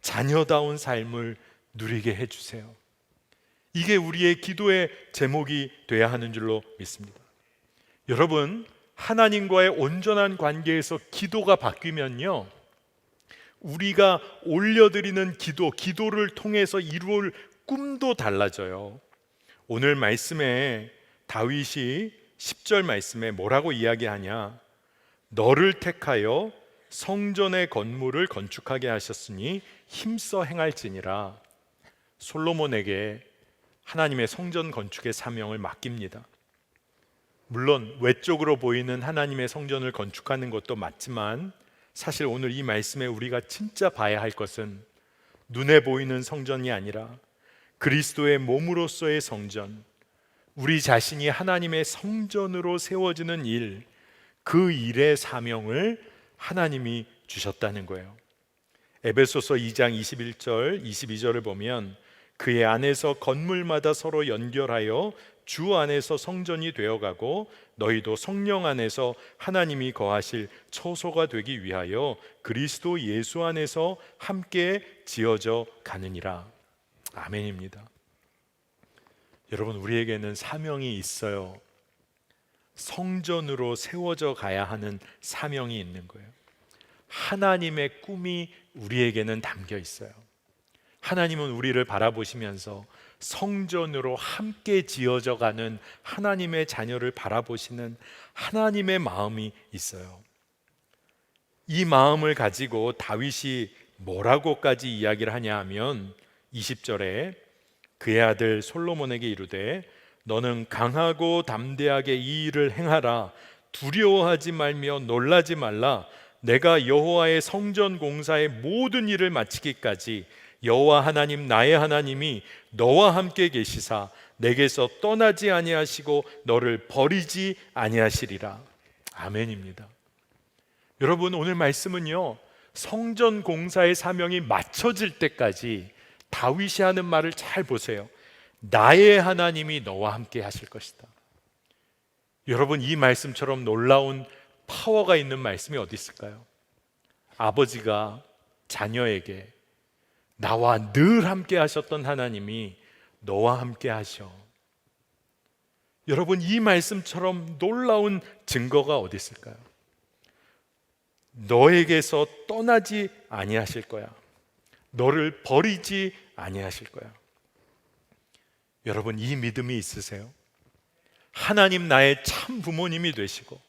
자녀다운 삶을 누리게 해주세요. 이게 우리의 기도의 제목이 돼야 하는 줄로 믿습니다. 여러분, 하나님과의 온전한 관계에서 기도가 바뀌면요, 우리가 올려드리는 기도를 통해서 이룰 꿈도 달라져요. 오늘 말씀에 다윗이 10절 말씀에 뭐라고 이야기하냐? 너를 택하여 성전의 건물을 건축하게 하셨으니 힘써 행할지니라. 솔로몬에게 하나님의 성전 건축의 사명을 맡깁니다. 물론 외적으로 보이는 하나님의 성전을 건축하는 것도 맞지만 사실 오늘 이 말씀에 우리가 진짜 봐야 할 것은 눈에 보이는 성전이 아니라 그리스도의 몸으로서의 성전, 우리 자신이 하나님의 성전으로 세워지는 일, 그 일의 사명을 하나님이 주셨다는 거예요. 에베소서 2장 21절, 22절을 보면 그의 안에서 건물마다 서로 연결하여 주 안에서 성전이 되어가고 너희도 성령 안에서 하나님이 거하실 처소가 되기 위하여 그리스도 예수 안에서 함께 지어져 가느니라. 아멘입니다. 여러분, 우리에게는 사명이 있어요. 성전으로 세워져 가야 하는 사명이 있는 거예요. 하나님의 꿈이 우리에게는 담겨 있어요. 하나님은 우리를 바라보시면서 성전으로 함께 지어져 가는 하나님의 자녀를 바라보시는 하나님의 마음이 있어요. 이 마음을 가지고 다윗이 뭐라고까지 이야기를 하냐 하면 20절에 그의 아들 솔로몬에게 이르되 너는 강하고 담대하게 이 일을 행하라. 두려워하지 말며 놀라지 말라. 내가 여호와의 성전 공사의 모든 일을 마치기까지 여호와 하나님 나의 하나님이 너와 함께 계시사 내게서 떠나지 아니하시고 너를 버리지 아니하시리라. 아멘입니다. 여러분, 오늘 말씀은요, 성전 공사의 사명이 맞춰질 때까지 다윗이 하는 말을 잘 보세요. 나의 하나님이 너와 함께 하실 것이다. 여러분, 이 말씀처럼 놀라운 파워가 있는 말씀이 어디 있을까요? 아버지가 자녀에게 나와 늘 함께 하셨던 하나님이 너와 함께 하셔. 여러분, 이 말씀처럼 놀라운 증거가 어디 있을까요? 너에게서 떠나지 아니하실 거야. 너를 버리지 아니하실 거야. 여러분, 이 믿음이 있으세요? 하나님 나의 참 부모님이 되시고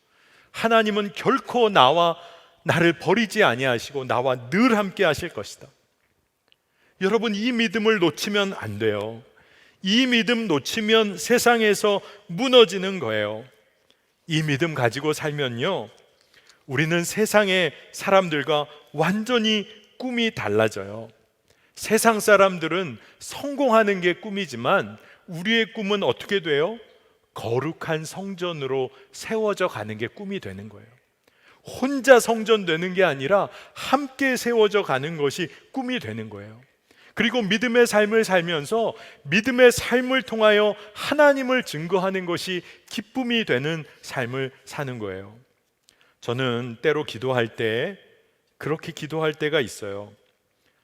하나님은 결코 나를 버리지 아니하시고 나와 늘 함께 하실 것이다. 여러분, 이 믿음을 놓치면 안 돼요. 이 믿음 놓치면 세상에서 무너지는 거예요. 이 믿음 가지고 살면요, 우리는 세상의 사람들과 완전히 꿈이 달라져요. 세상 사람들은 성공하는 게 꿈이지만 우리의 꿈은 어떻게 돼요? 거룩한 성전으로 세워져 가는 게 꿈이 되는 거예요. 혼자 성전 되는 게 아니라 함께 세워져 가는 것이 꿈이 되는 거예요. 그리고 믿음의 삶을 살면서 믿음의 삶을 통하여 하나님을 증거하는 것이 기쁨이 되는 삶을 사는 거예요. 저는 때로 기도할 때 그렇게 기도할 때가 있어요.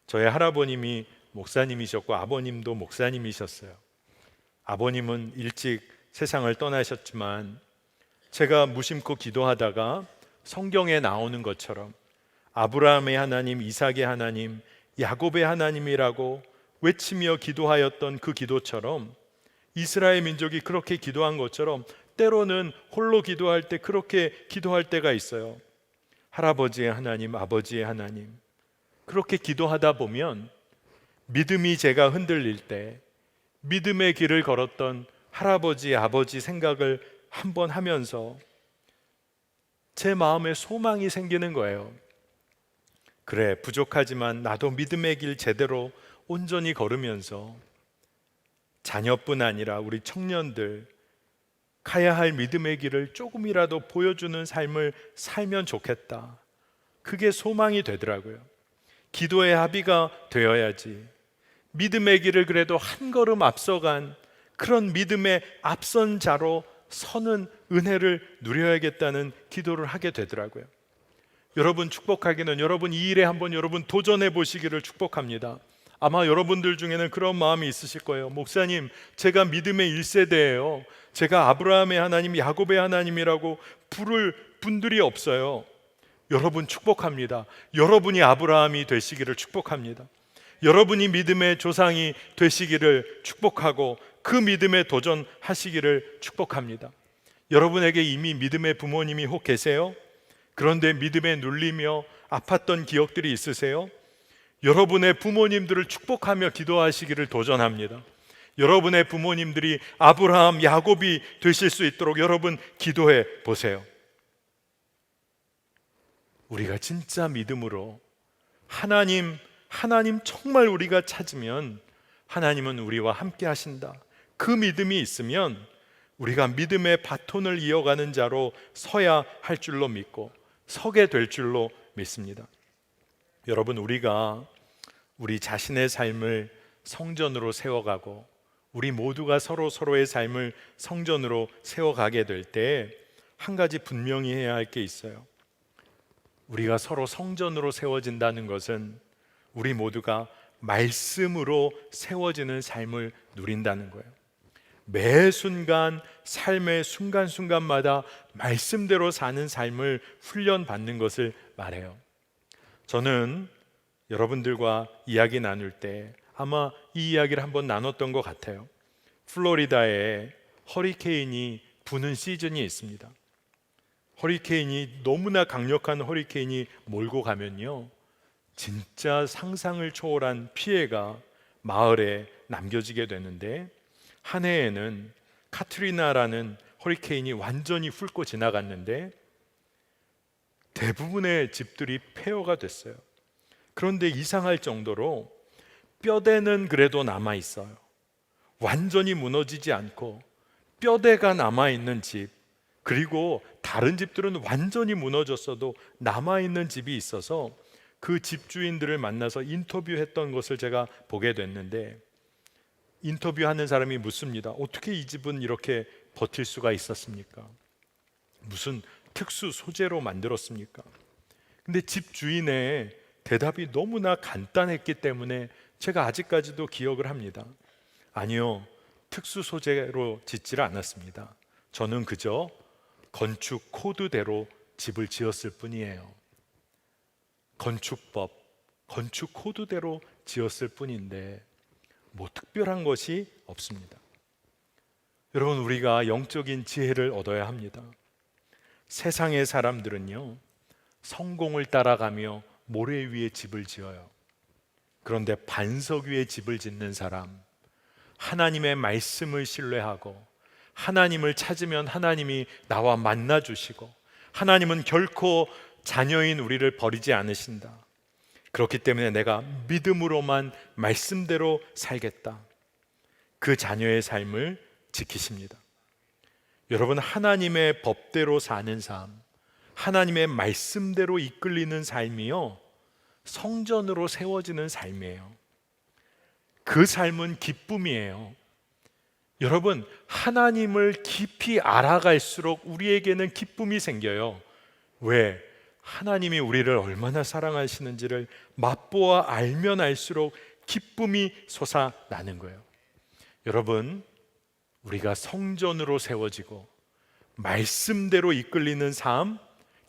저의 할아버님이 목사님이셨고 아버님도 목사님이셨어요. 아버님은 일찍 세상을 떠나셨지만 제가 무심코 기도하다가 성경에 나오는 것처럼 아브라함의 하나님, 이삭의 하나님, 야곱의 하나님이라고 외치며 기도하였던 그 기도처럼, 이스라엘 민족이 그렇게 기도한 것처럼 때로는 홀로 기도할 때 그렇게 기도할 때가 있어요. 할아버지의 하나님, 아버지의 하나님, 그렇게 기도하다 보면 믿음이 제가 흔들릴 때 믿음의 길을 걸었던 할아버지, 아버지 생각을 한번 하면서 제 마음에 소망이 생기는 거예요. 그래, 부족하지만 나도 믿음의 길 제대로 온전히 걸으면서 자녀뿐 아니라 우리 청년들 가야 할 믿음의 길을 조금이라도 보여주는 삶을 살면 좋겠다. 그게 소망이 되더라고요. 기도의 합의가 되어야지. 믿음의 길을 그래도 한 걸음 앞서간 그런 믿음의 앞선 자로 서는 은혜를 누려야겠다는 기도를 하게 되더라고요. 여러분 축복하기는 여러분 이 일에 한번 여러분 도전해 보시기를 축복합니다. 아마 여러분들 중에는 그런 마음이 있으실 거예요. 목사님, 제가 믿음의 1세대예요. 제가 아브라함의 하나님, 야곱의 하나님이라고 부를 분들이 없어요. 여러분 축복합니다. 여러분이 아브라함이 되시기를 축복합니다. 여러분이 믿음의 조상이 되시기를 축복하고 그 믿음에 도전하시기를 축복합니다. 여러분에게 이미 믿음의 부모님이 혹 계세요? 그런데 믿음에 눌리며 아팠던 기억들이 있으세요? 여러분의 부모님들을 축복하며 기도하시기를 도전합니다. 여러분의 부모님들이 아브라함, 야곱이 되실 수 있도록 여러분 기도해 보세요. 우리가 진짜 믿음으로 하나님 정말 우리가 찾으면 하나님은 우리와 함께 하신다. 그 믿음이 있으면 우리가 믿음의 바톤을 이어가는 자로 서야 할 줄로 믿고 서게 될 줄로 믿습니다. 여러분, 우리가 우리 자신의 삶을 성전으로 세워가고 우리 모두가 서로의 삶을 성전으로 세워가게 될 때 한 가지 분명히 해야 할 게 있어요. 우리가 서로 성전으로 세워진다는 것은 우리 모두가 말씀으로 세워지는 삶을 누린다는 거예요. 매 순간 삶의 순간순간마다 말씀대로 사는 삶을 훈련받는 것을 말해요. 저는 여러분들과 이야기 나눌 때 아마 이 이야기를 한번 나눴던 것 같아요. 플로리다에 허리케인이 부는 시즌이 있습니다. 허리케인이 너무나 강력한 허리케인이 몰고 가면요, 진짜 상상을 초월한 피해가 마을에 남겨지게 되는데, 한 해에는 카트리나라는 허리케인이 완전히 훑고 지나갔는데 대부분의 집들이 폐허가 됐어요. 그런데 이상할 정도로 뼈대는 그래도 남아있어요. 완전히 무너지지 않고 뼈대가 남아있는 집, 그리고 다른 집들은 완전히 무너졌어도 남아있는 집이 있어서 그 집주인들을 만나서 인터뷰했던 것을 제가 보게 됐는데, 인터뷰하는 사람이 묻습니다. 어떻게 이 집은 이렇게 버틸 수가 있었습니까? 무슨 특수 소재로 만들었습니까? 근데 집주인의 대답이 너무나 간단했기 때문에 제가 아직까지도 기억을 합니다. 아니요, 특수 소재로 짓지를 않았습니다. 저는 그저 건축 코드대로 집을 지었을 뿐이에요. 건축법, 건축 코드대로 지었을 뿐인데 뭐 특별한 것이 없습니다. 여러분, 우리가 영적인 지혜를 얻어야 합니다. 세상의 사람들은요, 성공을 따라가며 모래 위에 집을 지어요. 그런데 반석 위에 집을 짓는 사람, 하나님의 말씀을 신뢰하고 하나님을 찾으면 하나님이 나와 만나 주시고 하나님은 결코 자녀인 우리를 버리지 않으신다. 그렇기 때문에 내가 믿음으로만 말씀대로 살겠다. 그 자녀의 삶을 지키십니다. 여러분, 하나님의 법대로 사는 삶, 하나님의 말씀대로 이끌리는 삶이요, 성전으로 세워지는 삶이에요. 그 삶은 기쁨이에요. 여러분, 하나님을 깊이 알아갈수록 우리에게는 기쁨이 생겨요. 왜? 하나님이 우리를 얼마나 사랑하시는지를 맛보아 알면 알수록 기쁨이 솟아나는 거예요. 여러분, 우리가 성전으로 세워지고 말씀대로 이끌리는 삶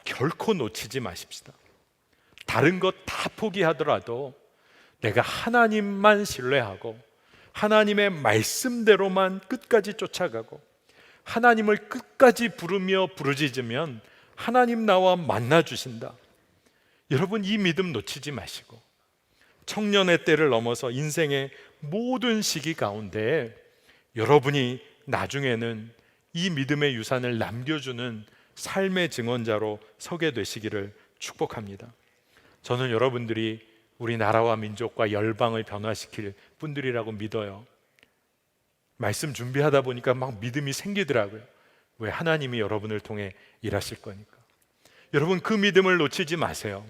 결코 놓치지 마십시다. 다른 것 다 포기하더라도 내가 하나님만 신뢰하고 하나님의 말씀대로만 끝까지 쫓아가고 하나님을 끝까지 부르며 부르짖으면 하나님 나와 만나 주신다. 여러분, 이 믿음 놓치지 마시고 청년의 때를 넘어서 인생의 모든 시기 가운데 여러분이 나중에는 이 믿음의 유산을 남겨주는 삶의 증언자로 서게 되시기를 축복합니다. 저는 여러분들이 우리나라와 민족과 열방을 변화시킬 분들이라고 믿어요. 말씀 준비하다 보니까 막 믿음이 생기더라고요. 왜? 하나님이 여러분을 통해 일하실 거니까. 여러분, 그 믿음을 놓치지 마세요.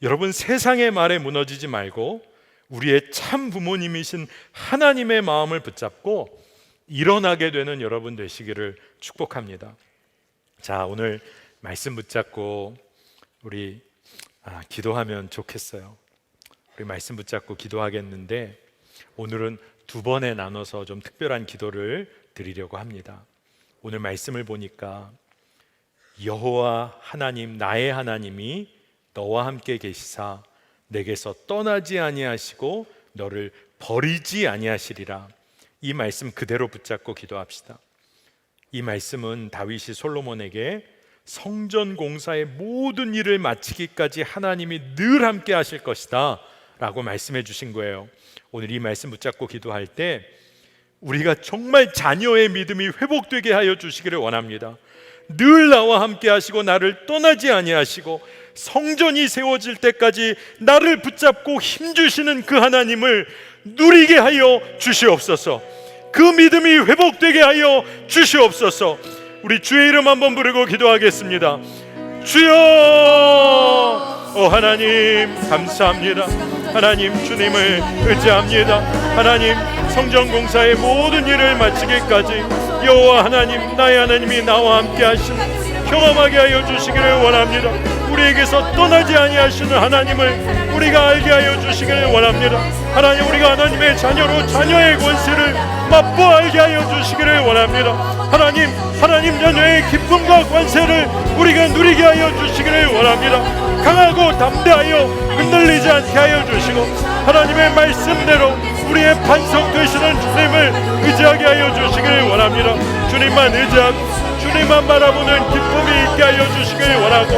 여러분, 세상의 말에 무너지지 말고 우리의 참 부모님이신 하나님의 마음을 붙잡고 일어나게 되는 여러분 되시기를 축복합니다. 자, 오늘 말씀 붙잡고 우리 기도하면 좋겠어요. 우리 말씀 붙잡고 기도하겠는데 오늘은 두 번에 나눠서 좀 특별한 기도를 드리려고 합니다. 오늘 말씀을 보니까 여호와 하나님, 나의 하나님이 너와 함께 계시사 내게서 떠나지 아니하시고 너를 버리지 아니하시리라. 이 말씀 그대로 붙잡고 기도합시다. 이 말씀은 다윗이 솔로몬에게 성전 공사의 모든 일을 마치기까지 하나님이 늘 함께 하실 것이다 라고 말씀해 주신 거예요. 오늘 이 말씀 붙잡고 기도할 때 우리가 정말 자녀의 믿음이 회복되게 하여 주시기를 원합니다. 늘 나와 함께 하시고 나를 떠나지 아니하시고 성전이 세워질 때까지 나를 붙잡고 힘주시는 그 하나님을 누리게 하여 주시옵소서. 그 믿음이 회복되게 하여 주시옵소서. 우리 주의 이름 한번 부르고 기도하겠습니다. 주여! 하나님 감사합니다. 하나님, 주님을 의지합니다. 하나님, 성전 공사의 모든 일을 마치기까지 여호와 하나님, 나의 하나님이 나와 함께 하심 경험하게 하여 주시기를 원합니다. 우리에게서 떠나지 아니하시는 하나님을 우리가 알게 하여 주시기를 원합니다. 하나님, 우리가 하나님의 자녀로 자녀의 권세를 맛보 알게 하여 주시기를 원합니다. 하나님 자녀의 기쁨과 권세를 우리가 누리게 하여 주시기를 원합니다. 강하고 담대하여 흔들리지 않게 하여 주시고 하나님의 말씀대로 우리의 반석 되시는 주님을 의지하게 하여 주시기를 원합니다. 주님만 의지하고 주님만 바라보는 기쁨이 있게 하여 주시길 원하고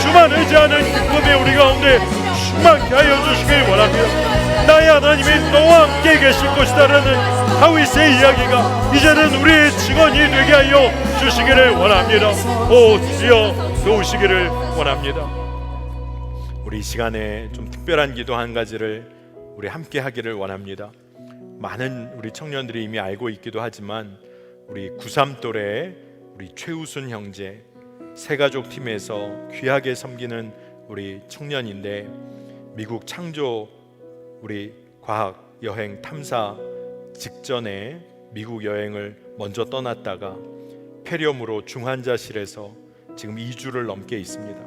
주만 의지하는 기쁨이 우리 가운데 충만케 하여 주시길 원합니다. 나의 하나님이 너와 함께 계실 것이다라는 다윗의 이야기가 이제는 우리의 증언이 되게 하여 주시기를 원합니다. 오 주여, 도우시기를 원합니다. 우리 이 시간에 좀 특별한 기도 한 가지를 우리 함께 하기를 원합니다. 많은 우리 청년들이 이미 알고 있기도 하지만 우리 93또래 우리 최우순 형제 새가족 팀에서 귀하게 섬기는 우리 청년인데 미국 창조 우리 과학 여행 탐사 직전에 미국 여행을 먼저 떠났다가 폐렴으로 중환자실에서 지금 2주를 넘게 있습니다.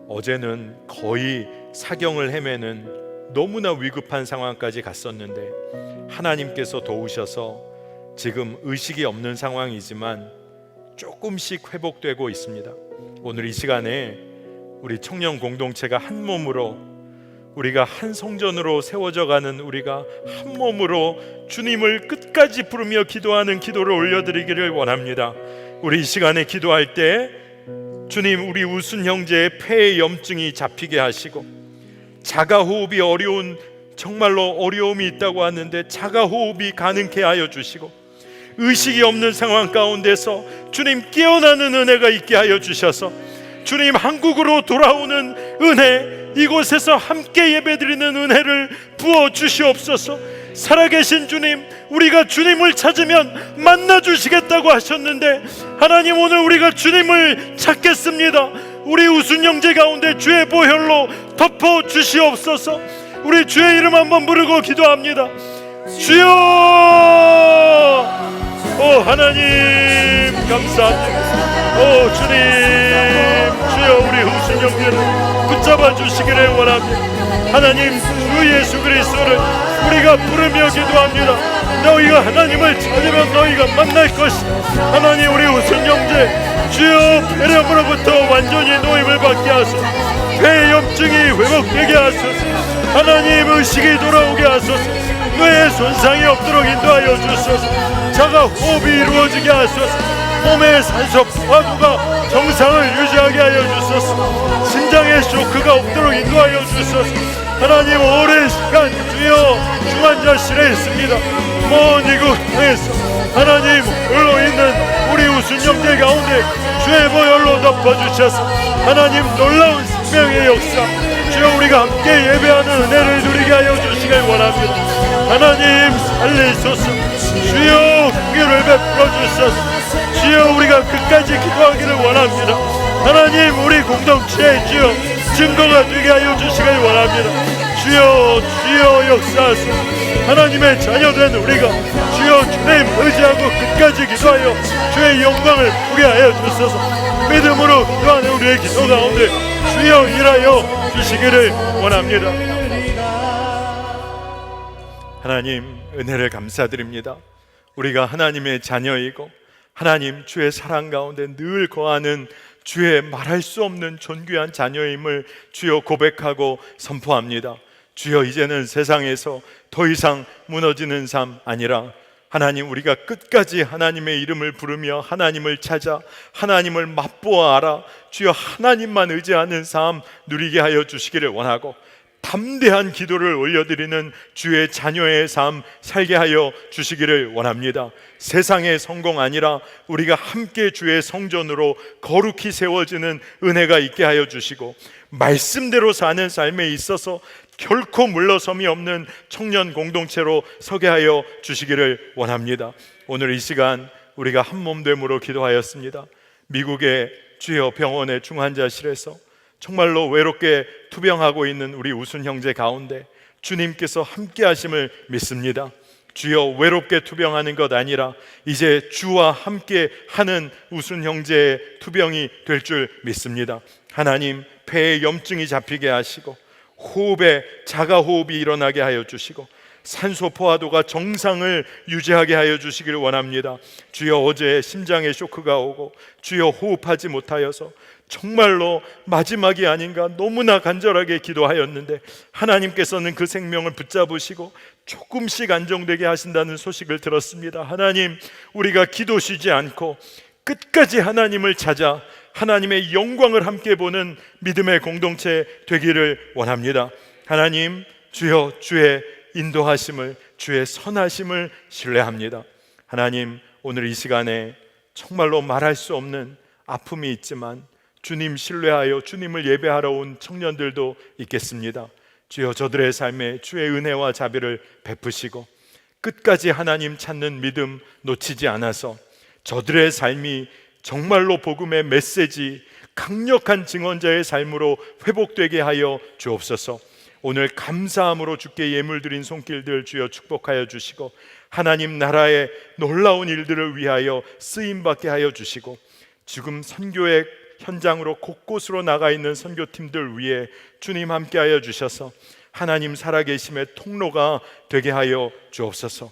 어제는 거의 사경을 헤매는 너무나 위급한 상황까지 갔었는데 하나님께서 도우셔서 지금 의식이 없는 상황이지만 조금씩 회복되고 있습니다. 오늘 이 시간에 우리 청년 공동체가 한 몸으로 우리가 한 성전으로 세워져 가는 우리가 한 몸으로 주님을 끝까지 부르며 기도하는 기도를 올려드리기를 원합니다. 우리 이 시간에 기도할 때 주님, 우리 우순 형제의 폐에 염증이 잡히게 하시고 자가호흡이 어려운 정말로 어려움이 있다고 하는데 자가 호흡이 가능케 하여 주시고, 의식이 없는 상황 가운데서 주님 깨어나는 은혜가 있게 하여 주셔서 주님 한국으로 돌아오는 은혜, 이곳에서 함께 예배드리는 은혜를 부어 주시옵소서. 살아계신 주님, 우리가 주님을 찾으면 만나 주시겠다고 하셨는데 하나님, 오늘 우리가 주님을 찾겠습니다. 우리 우순 형제 가운데 주의 보혈로 덮어 주시옵소서. 우리 주의 이름 한번 부르고 기도합니다. 주여! 오 하나님 감사합니다. 오 주님, 주여 우리 우순 형제를 붙잡아 주시기를 원합니다. 하나님, 주 예수 그리스도를 우리가 부르며 기도합니다. 너희가 하나님을 찾으면 너희가 만날 것이다. 하나님, 우리 우순 형제 주여 폐렴으로부터 완전히 노임을 받게 하소서. 폐 염증이 회복되게 하소서. 하나님, 의식이 돌아오게 하소서. 뇌에 손상이 없도록 인도하여 주소서. 자가 호흡이 이루어지게 하소서. 몸의 산소 포화도가 정상을 유지하게 하여 주소서. 심장에 쇼크가 없도록 인도하여 주소서. 하나님, 오랜 시간 주여 중환자실에 있습니다. 먼 이곳 땅에서 하나님 홀로 있는 우리 우순 형제 가운데 주의 보혈로 덮어주셔서 하나님 놀라운 생명의 역사, 주여 우리가 함께 예배하는 은혜를 누리게 하여 주시길 원합니다. 하나님 살리소서. 주여 긍휼을 베풀어 주소서. 주여 우리가 끝까지 기도하기를 원합니다. 하나님, 우리 공동체에 주여 증거가 되게 하여 주시길 원합니다. 주여 주여 역사하소서. 하나님의 자녀된 우리가 주여 주님 의지하고 끝까지 기도하여 주의 영광을 보게 하여 주소서. 믿음으로 기도하는 우리의 기도 가운데 주여 일하여 주시기를 원합니다. 하나님, 은혜를 감사드립니다. 우리가 하나님의 자녀이고 하나님 주의 사랑 가운데 늘 거하는 주의 말할 수 없는 존귀한 자녀임을 주여 고백하고 선포합니다. 주여, 이제는 세상에서 더 이상 무너지는 삶 아니라 하나님, 우리가 끝까지 하나님의 이름을 부르며 하나님을 찾아 하나님을 맛보아 알아 주여 하나님만 의지하는 삶 누리게 하여 주시기를 원하고, 담대한 기도를 올려드리는 주의 자녀의 삶 살게 하여 주시기를 원합니다. 세상의 성공 아니라 우리가 함께 주의 성전으로 거룩히 세워지는 은혜가 있게 하여 주시고, 말씀대로 사는 삶에 있어서 결코 물러섬이 없는 청년 공동체로 서게 하여 주시기를 원합니다. 오늘 이 시간 우리가 한몸됨으로 기도하였습니다. 미국의 주여 병원의 중환자실에서 정말로 외롭게 투병하고 있는 우리 우순 형제 가운데 주님께서 함께 하심을 믿습니다. 주여, 외롭게 투병하는 것 아니라 이제 주와 함께 하는 우순 형제의 투병이 될 줄 믿습니다. 하나님, 폐에 염증이 잡히게 하시고 호흡에 자가호흡이 일어나게 하여 주시고 산소 포화도가 정상을 유지하게 하여 주시기를 원합니다. 주여, 어제 심장에 쇼크가 오고 주여 호흡하지 못하여서 정말로 마지막이 아닌가 너무나 간절하게 기도하였는데 하나님께서는 그 생명을 붙잡으시고 조금씩 안정되게 하신다는 소식을 들었습니다. 하나님, 우리가 기도 쉬지 않고 끝까지 하나님을 찾아 하나님의 영광을 함께 보는 믿음의 공동체 되기를 원합니다. 하나님, 주여 주의 인도하심을, 주의 선하심을 신뢰합니다. 하나님, 오늘 이 시간에 정말로 말할 수 없는 아픔이 있지만 주님 신뢰하여 주님을 예배하러 온 청년들도 있겠습니다. 주여, 저들의 삶에 주의 은혜와 자비를 베푸시고 끝까지 하나님 찾는 믿음 놓치지 않아서 저들의 삶이 정말로 복음의 메시지, 강력한 증언자의 삶으로 회복되게 하여 주옵소서. 오늘 감사함으로 주께 예물 드린 손길들 주여 축복하여 주시고 하나님 나라의 놀라운 일들을 위하여 쓰임받게 하여 주시고, 지금 선교의 현장으로 곳곳으로 나가 있는 선교팀들 위해 주님 함께하여 주셔서 하나님 살아계심의 통로가 되게 하여 주옵소서.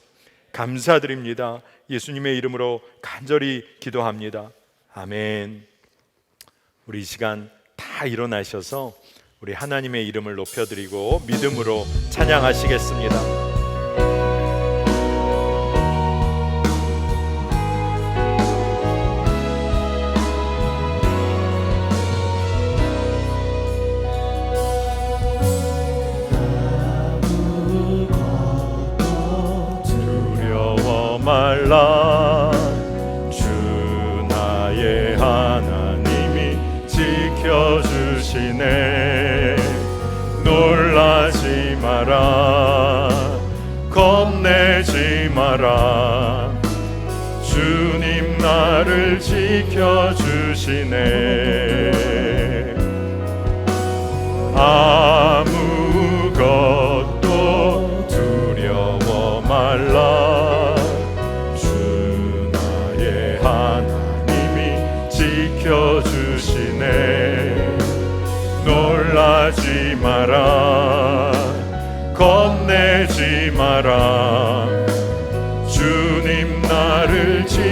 감사드립니다. 예수님의 이름으로 간절히 기도합니다. 아멘. 우리 이 시간 다 일어나셔서 우리 하나님의 이름을 높여드리고 믿음으로 찬양하시겠습니다. 주님 나를 지켜주시네. 아무것도 두려워 말라. 주 나의 하나님이 지켜주시네. 놀라지 마라, 겁내지 마라. 주님 나를 지켜주시네.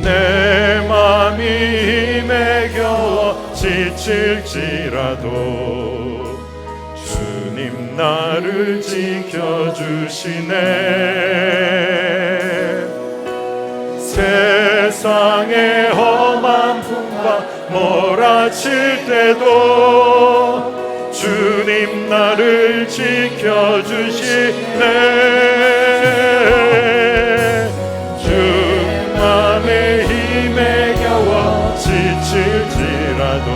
내 맘이 힘에 겨워 지칠지라도 주님 나를 지켜주시네. 세상의 험한 풍파 몰아칠 때도 주님 나를 지켜주시네. 주 맘의 힘에 겨워 지칠지라도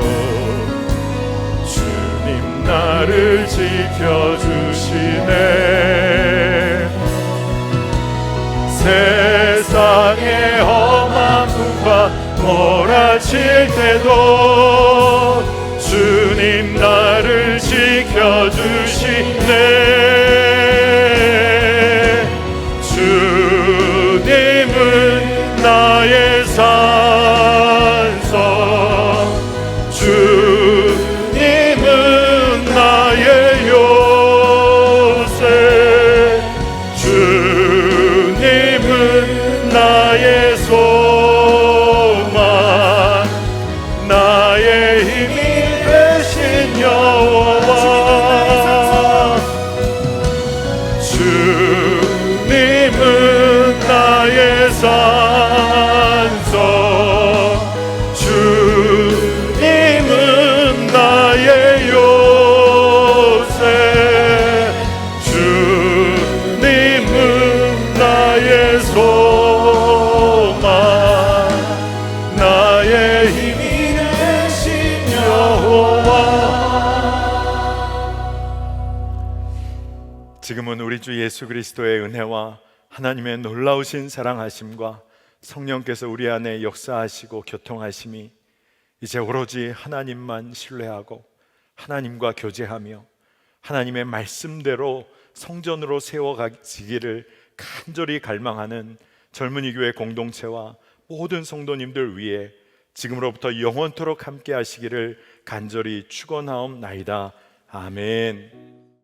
주님 나를 지켜주시네. 세상의 험한 풍파 몰아칠 때도 주님 나를 지켜주시네. 주님은 나의 산성, 주님은 나의 요새, 주님은 나의 소망, 나의 힘이 되신 여호와. 주님은 나의 산성, 주님은 나의 요새, 주님은 나의 소망, 나의 힘이 되신 여호와. 지금은 우리 주 예수 그리스도의 은혜와 하나님의 놀라우신 사랑하심과 성령께서 우리 안에 역사하시고 교통하심이 이제 오로지 하나님만 신뢰하고 하나님과 교제하며 하나님의 말씀대로 성전으로 세워가지기를 간절히 갈망하는 젊은이 교회 공동체와 모든 성도님들 위해 지금으로부터 영원토록 함께 하시기를 간절히 축원하옵나이다. 아멘.